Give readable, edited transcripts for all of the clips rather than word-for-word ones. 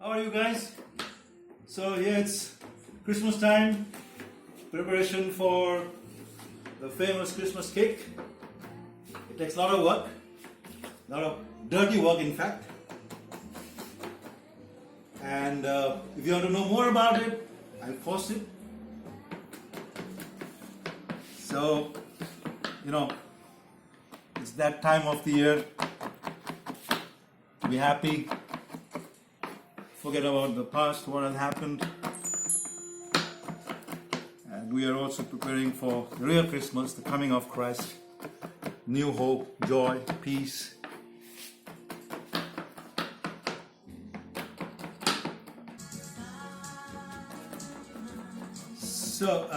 How are you guys? So yeah, it's Christmas time, preparation for the famous Christmas cake. It takes a lot of work, a lot of dirty work in fact. And if you want to know more about it, I'll post it. So, it's that time of the year to be happy. Forget about the past, what has happened. And we are also preparing for real Christmas, the coming of Christ. New hope, joy, peace. So,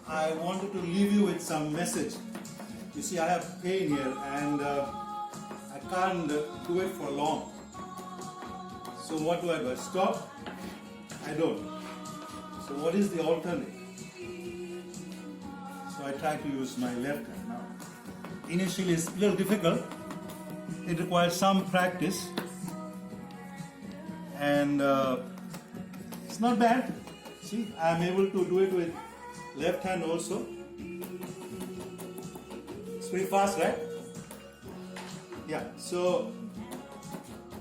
I wanted to leave you with some message. You see, I have pain here and I can't do it for long. So what do? I stop? I don't. So what is the alternative? So I try to use my left hand now. Initially it's a little difficult. It requires some practice. And it's not bad. See, I'm able to do it with left hand also. It's pretty fast, right? Yeah, so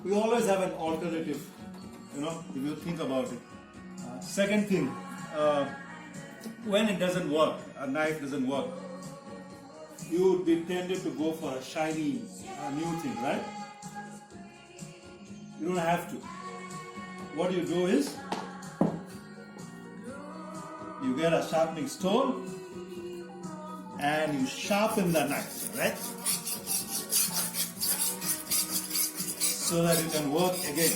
we always have an alternative, if you think about it. Second thing, when it doesn't work, a knife doesn't work, you would be tended to go for a shiny, new thing, right? You don't have to. What you do is, you get a sharpening stone and you sharpen the knife, right? So that you can work again.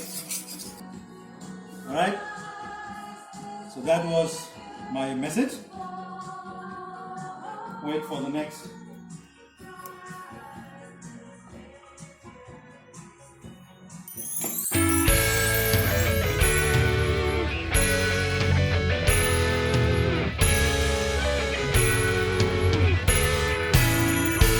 Alright? So that was my message. Wait for the next